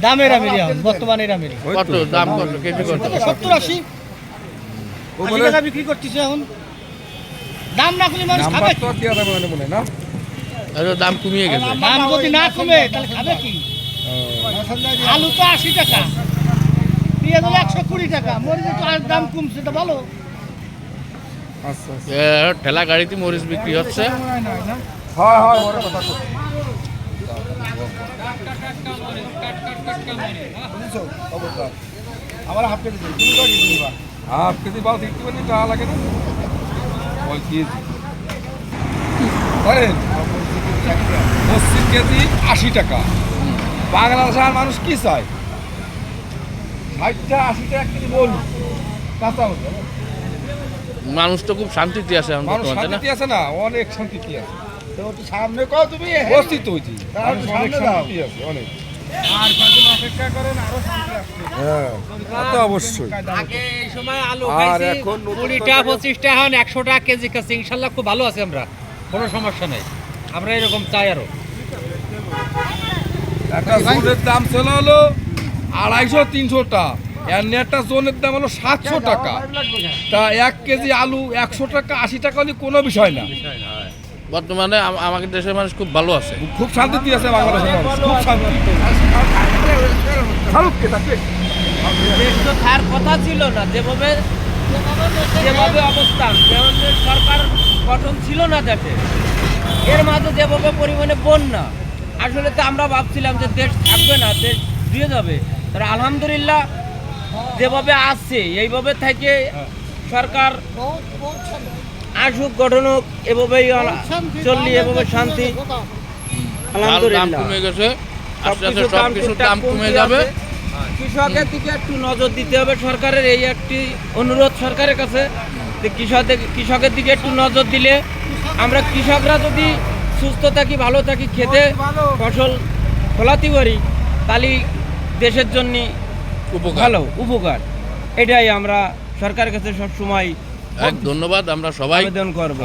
দামের আমির বর্তমানে কত দাম কত কেজি কত 70-80 টাকা বিক্রি করতেছে এখন। দাম না কমলে মানুষ খাবে কি? আরে দাম কমিয়ে গেছে। দাম যদি না কমে তাহলে খাবে কি? আলু তো 80 টাকা, পেঁয়াজ হলো 120 টাকা, মরিচের তো আর দাম কমছে, তো ভালো। ঠেলা গাড়িতে মরিচ বিক্রি হচ্ছে। আমার হাফ কেজি তুমি কয় কেজি নিবা? হাফ কেজি বাল দেখতে পারি টাকা লাগে না ওই কেজি ধরেন 25 কেজি 80 টাকা। বাংলাদেশের মানুষ কি চায়? 60টা 80টা এক কেজি বলুন কাঁচা হতো। মানুষ তো খুব শান্তিতে আছে এখন মানুষ বর্তমানে, তাই না? শান্তিতে আছে না, অনেক শান্তিতে আছে। তো একটু সামনে কও তুমি। উপস্থিত হইছি তাহলে অনেক সামনে যাও। শান্তিতে আছে অনেক। আর কয়েকদিন অপেক্ষা করেন, আরো শান্তি আসবে। হ্যাঁ তা তো অবশ্যই। আগে এই সময় আলু আর খাইছি এখন নতুন 20 টাকা 25 টাকা এখন 100 টাকা কেজি খাচ্ছি। ইনশাআল্লাহ খুব ভালো আছি আমরা, কোনো সমস্যা নাই। আমরা এরকম চাই আরো। একটা জোনের দাম ছিল হলো 250-300 টাকা, এর একটা জোনের দাম হলো 700 টাকা। তা 1 কেজি আলু 100 টাকা 80 টাকা হলে কোনো বিষয় না। বর্তমানে আমাদের দেশের মানুষ খুব ভালো আছে। খুব শান্তিতে আছে বাংলাদেশের মানুষ, খুব শান্তি। দেশ তো তার কথা ছিল না, যেভাবে অবস্থান, যেভাবে সরকার গঠন ছিল না দেশে, এর মাঝে যেভাবে পরিমাণে বন্যা, আসলে তো আমরা ভাবছিলাম যে দেশ থাকবে না, দেশ দিয়ে যাবে। তারা আলহামদুলিল্লাহ যেভাবে আসছে এইভাবে থেকে সরকার আসুক, গঠন হোক, এভাবেই চললি, এভাবে শান্তি। আর দাম আলহামদুলিল্লাহ কমে গেছে, আস্তে আস্তে সবকিছুর দাম কমে যাবে। কৃষকের দিকে একটু নজর দিতে হবে সরকারের, এই একটি অনুরোধ সরকারের কাছে যে কৃষকের দিকে একটু নজর দিলে আমরা কৃষকরা যদি সুস্থ থাকি, ভালো থাকি, খেতে ফসল ফলাতে পারি, তাহলে দেশের জন্য ভালো উপকার। এটাই আমরা সরকারের কাছে সবসময় ধন্যবাদ আমরা সবাই আবেদন করব।